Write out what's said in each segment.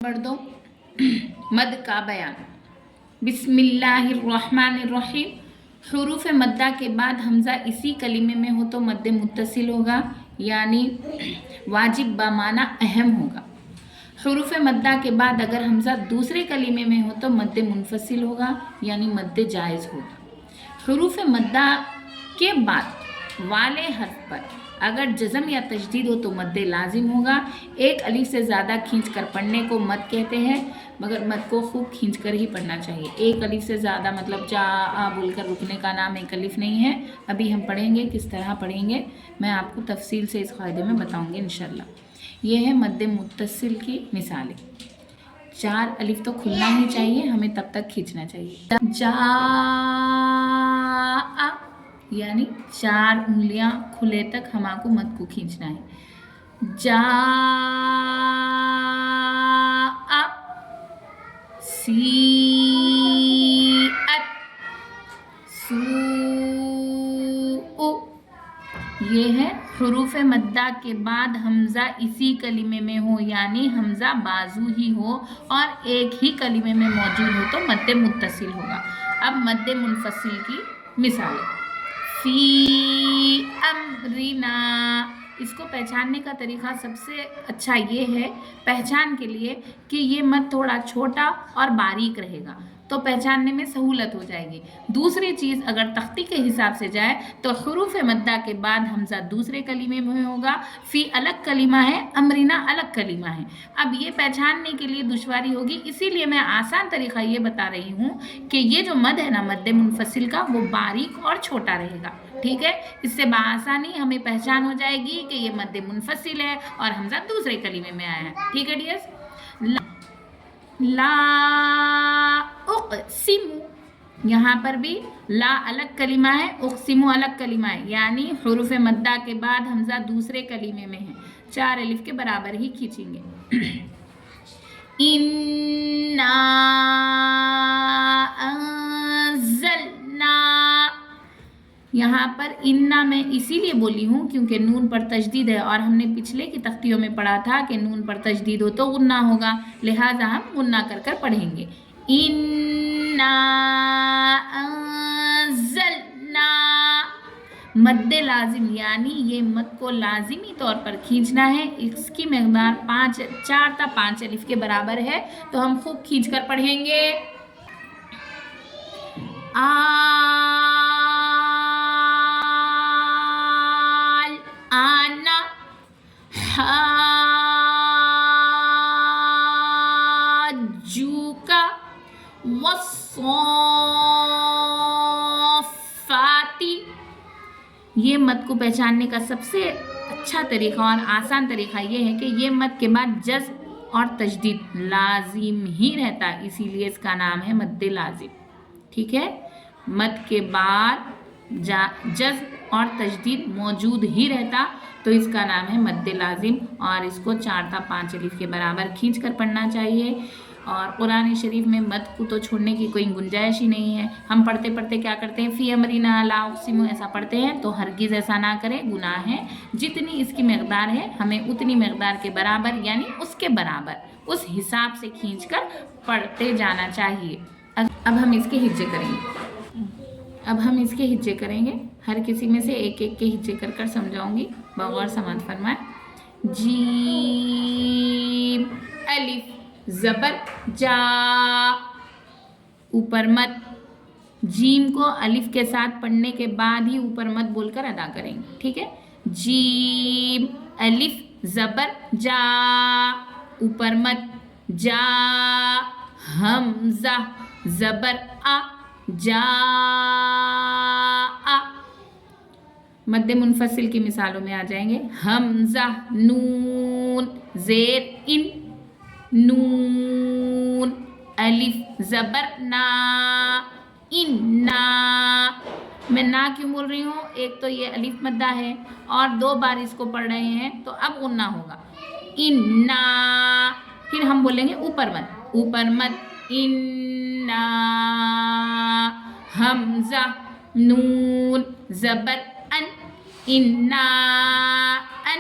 पढ़ दो मद का बयान। बिस्मिल्लाहिर्रहमानिर्रहीम। हुरूफ मद्दा के बाद हमज़ा इसी कलीमे में हो तो मद्दे मुत्तसिल होगा, यानी वाजिब बामाना अहम होगा। हुरूफ मद्दा के बाद अगर हमज़ा दूसरे कलीमे में हो तो मद्दे मुनफसिल होगा, यानी मद्दे जायज़ होगा। हुरूफ मद्दा के बाद वाले हर्फ पर अगर जज़म या तशदीद हो तो मद्दे लाजिम होगा। एक अलिफ से ज़्यादा खींच कर पढ़ने को मद कहते हैं, मगर मद को खूब खींच कर ही पढ़ना चाहिए। एक अलिफ से ज़्यादा मतलब जा आ बोलकर रुकने का नाम एक अलिफ नहीं है। अभी हम पढ़ेंगे किस तरह पढ़ेंगे, मैं आपको तफसील से इस क़ायदे में बताऊँगी इंशाअल्लाह। ये है मद्दे मुत्तसिल की मिसालें। 4 अलिफ तो खुलना ही चाहिए, हमें तब तक खींचना चाहिए। जा यानी 4 उंगलियां खुले तक हमाको मद को खींचना है। जा सी सू। ये है हुरूफ मद्दा के बाद हमज़ा इसी कलीमे में हो, यानी हमज़ा बाजू ही हो और एक ही कलीमे में मौजूद हो तो मद्दे मुत्तसिल होगा। अब मद्दे मुनफसिल की मिसालें। फी अमरिना, इसको पहचानने का तरीक़ा सबसे अच्छा ये है पहचान के लिए कि ये मद थोड़ा छोटा और बारीक रहेगा तो पहचानने में सहूलत हो जाएगी। दूसरी चीज़, अगर तख्ती के हिसाब से जाए तो हुरूफ मद्दा के बाद हमज़ा दूसरे कलीमे में होगा। फ़ी अलग कलीमा है, अमरिना अलग कलीमा है। अब ये पहचानने के लिए दुश्वारी होगी, इसीलिए मैं आसान तरीक़ा ये बता रही हूँ कि ये जो मद है ना मद्दे मुनफसिल का, वो बारीक और छोटा रहेगा। ठीक है, इससे बाआसानी हमें पहचान हो जाएगी कि ये मद्दे मुनफसिल है और हमज़ा दूसरे कलीमे में आया है। ठीक है डियर्स। ला उक़सिमु, यहाँ पर भी ला अलग कलीमा है, उक़सिमु अलग कलीमा है, यानी हुरूफ मद्दा के बाद हमज़ा दूसरे कलीमे में है। 4 अलिफ के बराबर ही खींचेंगे। इन्ना अंज़लना, यहाँ पर इन्ना मैं इसीलिए बोली हूँ क्योंकि नून पर तशदीद है और हमने पिछले की तख्तियों में पढ़ा था कि नून पर तशदीद हो तो गुन्ना होगा, लिहाजा हम गुन्ना कर कर पढ़ेंगे। इन्ना अंज़लना, मद्दे लाजिम, यानी ये मद को लाजिमी तौर पर खींचना है। इसकी मकदार 4 था 5 अलिफ के बराबर है, तो हम खूब खींच कर पढ़ेंगे। आना हाजूका वस्साफ़ाती। ये मद को पहचानने का सबसे अच्छा तरीक़ा और आसान तरीक़ा ये है कि ये मद के बाद जज़ और तशदीद लाजिम ही रहता है, इसीलिए इसका नाम है मद्दे लाजिम। ठीक है, मद के बाद जज़ और तशदीद मौजूद ही रहता तो इसका नाम है मद्दे लाजिम और इसको 4 था 5 अलिफ के बराबर खींच कर पढ़ना चाहिए। और कुरान शरीफ में मद को तो छोड़ने की कोई गुंजाइश ही नहीं है। हम पढ़ते पढ़ते क्या करते हैं, फ़ी अमरिना ला उक़सिमु ऐसा पढ़ते हैं, तो हरगिज़ ऐसा ना करें, गुनाह है। जितनी इसकी मकदार है हमें उतनी मकदार के बराबर यानी उसके बराबर उस हिसाब से खींच कर पढ़ते जाना चाहिए। अब हम इसके हिज्जे करेंगे। हर किसी में से एक एक के हिज्जे कर कर समझाऊंगी, बगौर समात फरमाए। जीम अलिफ ज़बर जा, ऊपर मद। जीम को अलिफ के साथ पढ़ने के बाद ही ऊपर मद बोलकर अदा करेंगे। ठीक है, जीम अलिफ ज़बर जा, ऊपर मद। जा हमज़ा ज़बर आ, जा आ। मद्दे मुनफसिल की मिसालों में आ जाएंगे। हमज़ा नून ज़ेर इन, नून अलिफ ज़बर ना, इन्ना। मैं ना क्यों बोल रही हूँ, एक तो ये अलिफ मद्दा है और 2 बार इसको पढ़ रहे हैं तो अब गुन्ना होगा। इन्ना, फिर हम बोलेंगे ऊपर मद, इन्ना। हमज़ा नून ज़बर अन, इन्ना अन।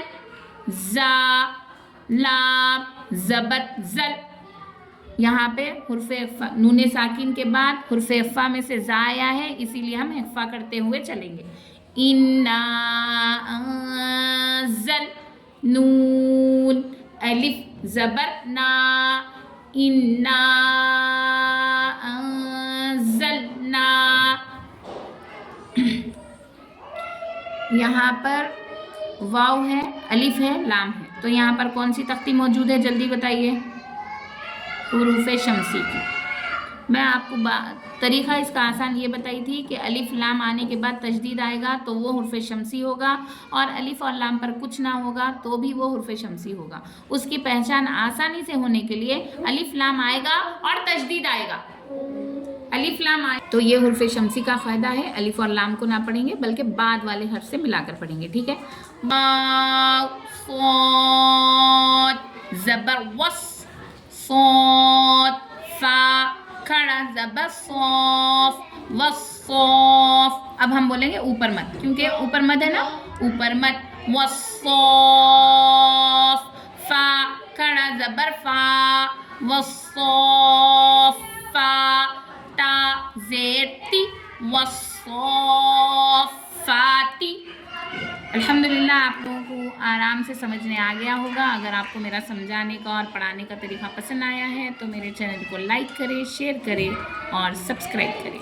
जा लाम ज़बर ज़ल, यहाँ पे हुर्फ इख्फा, नून साकिन के बाद हुर्फ इख्फा में से जा आया है, इसीलिए हम इख्फा करते हुए चलेंगे। इन्ना अंज़ल, नून अलिफ ज़बर ना, इन्ना अंज़लना। यहाँ पर वाव है, अलिफ है, लाम है, तो यहाँ पर कौन सी तख्ती मौजूद है, जल्दी बताइए। हुरूफ शमसी की। मैं आपको तरीक़ा इसका आसान ये बताई थी कि अलिफ लाम आने के बाद तशदीद आएगा तो वो हुर्फ शमसी होगा, और अलिफ और लाम पर कुछ ना होगा तो भी वो हुर्फ शमसी होगा। उसकी पहचान आसानी से होने के लिए अलिफ लाम आएगा और तशदीद आएगा। अलिफ लाम आए तो ये हुर्फ शमसी का फ़ायदा है, अलिफ और लाम को ना पढ़ेंगे बल्कि बाद वाले हर्फ से मिलाकर पढ़ेंगे, ठीक है। ज़बर वस, सौत, फा खड़ा ज़बर सौफ, वस्सौफ। अब हम बोलेंगे ऊपर मत, क्योंकि ऊपर मत है ना, ऊपर मत। वस्सौफ, फा खड़ा ज़बर फा, वस्सौफा, ता ज़ेर ती, वस्सौफाती। अल्हम्दुलिल्लाह आप लोगों को आराम से समझने आ गया होगा। अगर आपको मेरा समझाने का और पढ़ाने का तरीका पसंद आया है तो मेरे चैनल को लाइक करें, शेयर करें और सब्सक्राइब करें।